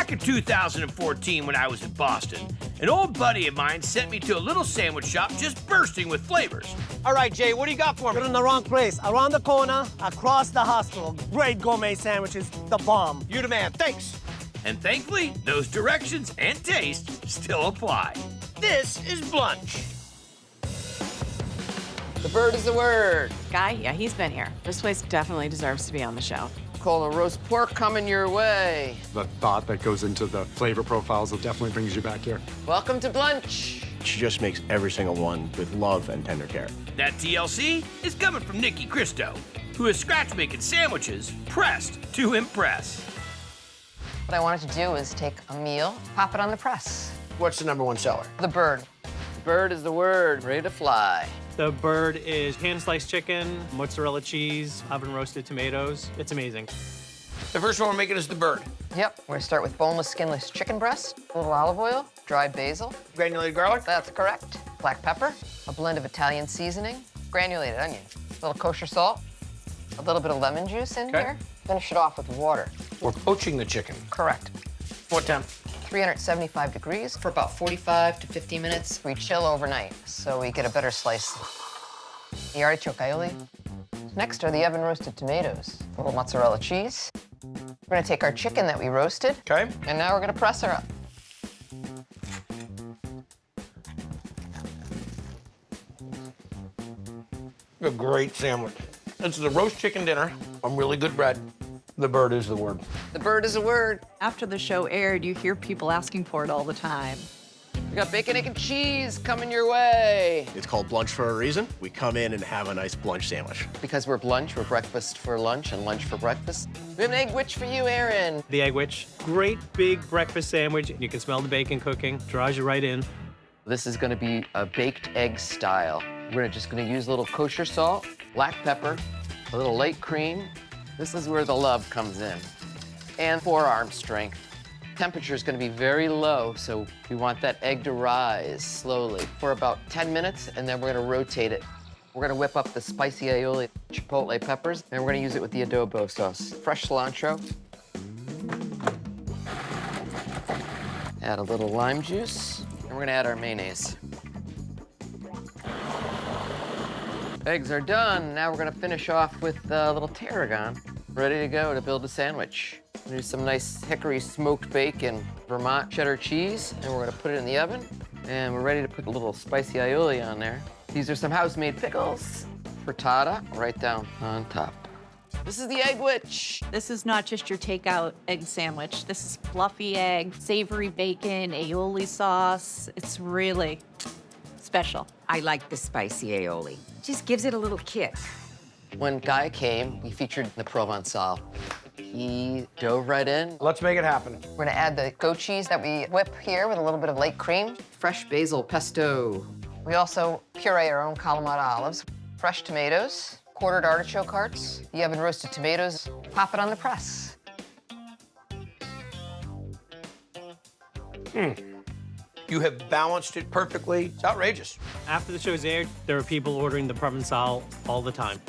Back in 2014 when I was in Boston, an old buddy of mine sent me to a little sandwich shop just bursting with flavors. All right, Jay, what do you got for me? You're in the wrong place. Around the corner, across the hospital. Great gourmet sandwiches, the bomb. You the man, thanks. And thankfully, those directions and taste still apply. This is Blunch. The bird is the word. Guy, yeah, he's been here. This place definitely deserves to be on the show. Call a roast pork coming your way. The thought that goes into the flavor profiles that definitely brings you back here. Welcome to Blunch. She just makes every single one with love and tender care. That TLC is coming from Nikki Christo, who is scratch making sandwiches pressed to impress. What I wanted to do is take a meal, pop it on the press. What's the #1 seller? The bird. The bird is the word. Ready to fly. The bird is hand-sliced chicken, mozzarella cheese, oven-roasted tomatoes. It's amazing. The first one we're making is the bird. Yep, we're gonna start with boneless, skinless chicken breast, a little olive oil, dried basil. Granulated garlic? That's correct. Black pepper, a blend of Italian seasoning, granulated onion, a little kosher salt, a little bit of lemon juice in here. Finish it off with water. We're poaching the chicken. Correct. What time? 375 degrees for about 45 to 50 minutes. We chill overnight, so we get a better slice. The artichoke aioli. Next are the oven-roasted tomatoes, a little mozzarella cheese. We're gonna take our chicken that we roasted. Okay. And now we're gonna press her up. A great sandwich. This is a roast chicken dinner on really good bread. The bird is the word. The bird is a word. After the show aired, you hear people asking for it all the time. We got bacon, egg, and cheese coming your way. It's called Blunch for a reason. We come in and have a nice Blunch sandwich. Because we're Blunch, we're breakfast for lunch and lunch for breakfast. We have an egg witch for you, Aaron. The Egg Witch, great big breakfast sandwich. You can smell the bacon cooking, draws you right in. This is gonna be a baked egg style. We're just gonna use a little kosher salt, black pepper, a little light cream. This is where the love comes in. And forearm strength. Temperature is gonna be very low, so we want that egg to rise slowly for about 10 minutes, and then we're gonna rotate it. We're gonna whip up the spicy aioli, chipotle peppers, and we're gonna use it with the adobo sauce. Fresh cilantro. Add a little lime juice, and we're gonna add our mayonnaise. Eggs are done. Now we're gonna finish off with a little tarragon. Ready to go to build a sandwich. Do some nice hickory smoked bacon, Vermont cheddar cheese, and we're gonna put it in the oven. And we're ready to put a little spicy aioli on there. These are some house-made pickles. Frittata right down on top. This is the Egg Witch. This is not just your takeout egg sandwich. This is fluffy egg, savory bacon, aioli sauce. It's really special. I like the spicy aioli. Just gives it a little kick. When Guy came, we featured the Provençal. He dove right in. Let's make it happen. We're gonna add the goat cheese that we whip here with a little bit of light cream. Fresh basil pesto. We also puree our own Kalamata olives, fresh tomatoes, quartered artichoke hearts, the oven-roasted tomatoes. Pop it on the press. You have balanced it perfectly. It's outrageous. After the show's aired, there were people ordering the Provençal all the time.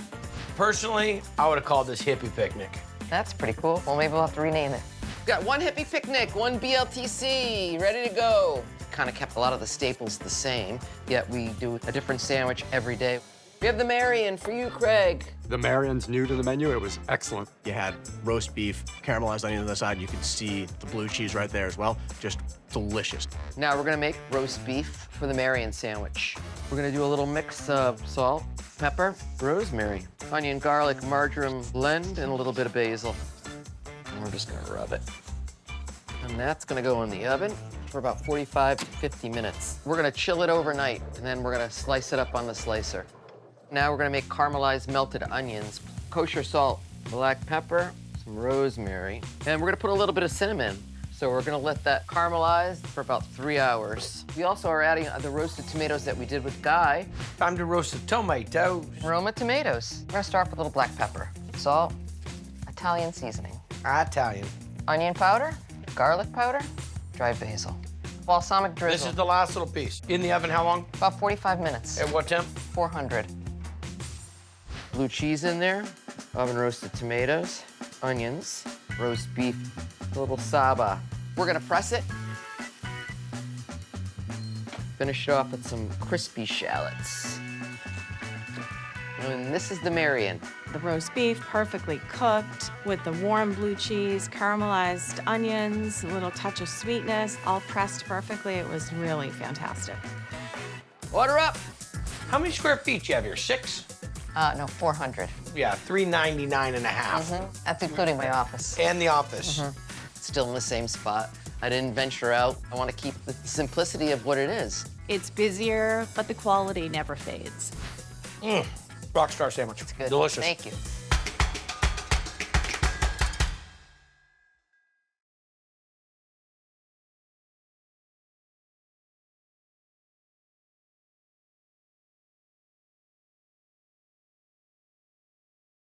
Personally, I would have called this hippie picnic. That's pretty cool. Well, maybe we'll have to rename it. We've got one hippie picnic, one BLTC, ready to go. Kind of kept a lot of the staples the same, yet we do a different sandwich every day. We have the Marion for you, Craig. The Marion's new to the menu. It was excellent. You had roast beef, caramelized onion on the side. You can see the blue cheese right there as well. Just delicious. Now we're gonna make roast beef for the Marion sandwich. We're gonna do a little mix of salt, pepper, rosemary, onion, garlic, marjoram blend, and a little bit of basil. And we're just gonna rub it. And that's gonna go in the oven for about 45 to 50 minutes. We're gonna chill it overnight, and then we're gonna slice it up on the slicer. Now we're gonna make caramelized melted onions, kosher salt, black pepper, some rosemary, and we're gonna put a little bit of cinnamon. So we're gonna let that caramelize for about 3 hours. We also are adding the roasted tomatoes that we did with Guy. Time to roast the tomatoes. Roma tomatoes. We're gonna start with a little black pepper, salt, Italian seasoning, Italian. onion powder, garlic powder, dried basil, balsamic drizzle. This is the last little piece. In the oven, how long? About 45 minutes. At what temp? 400. Blue cheese in there, oven roasted tomatoes, onions, roast beef, a little saba. We're gonna press it. Finish it off with some crispy shallots. And this is the Marion. The roast beef, perfectly cooked with the warm blue cheese, caramelized onions, a little touch of sweetness, all pressed perfectly. It was really fantastic. Order up. How many square feet do you have here? 6? No, 400. Yeah, 399 and a half. That's including my office. And the office. Still in the same spot. I didn't venture out. I want to keep the simplicity of what it is. It's busier, but the quality never fades. Rockstar sandwich. It's good. Delicious. Thank you.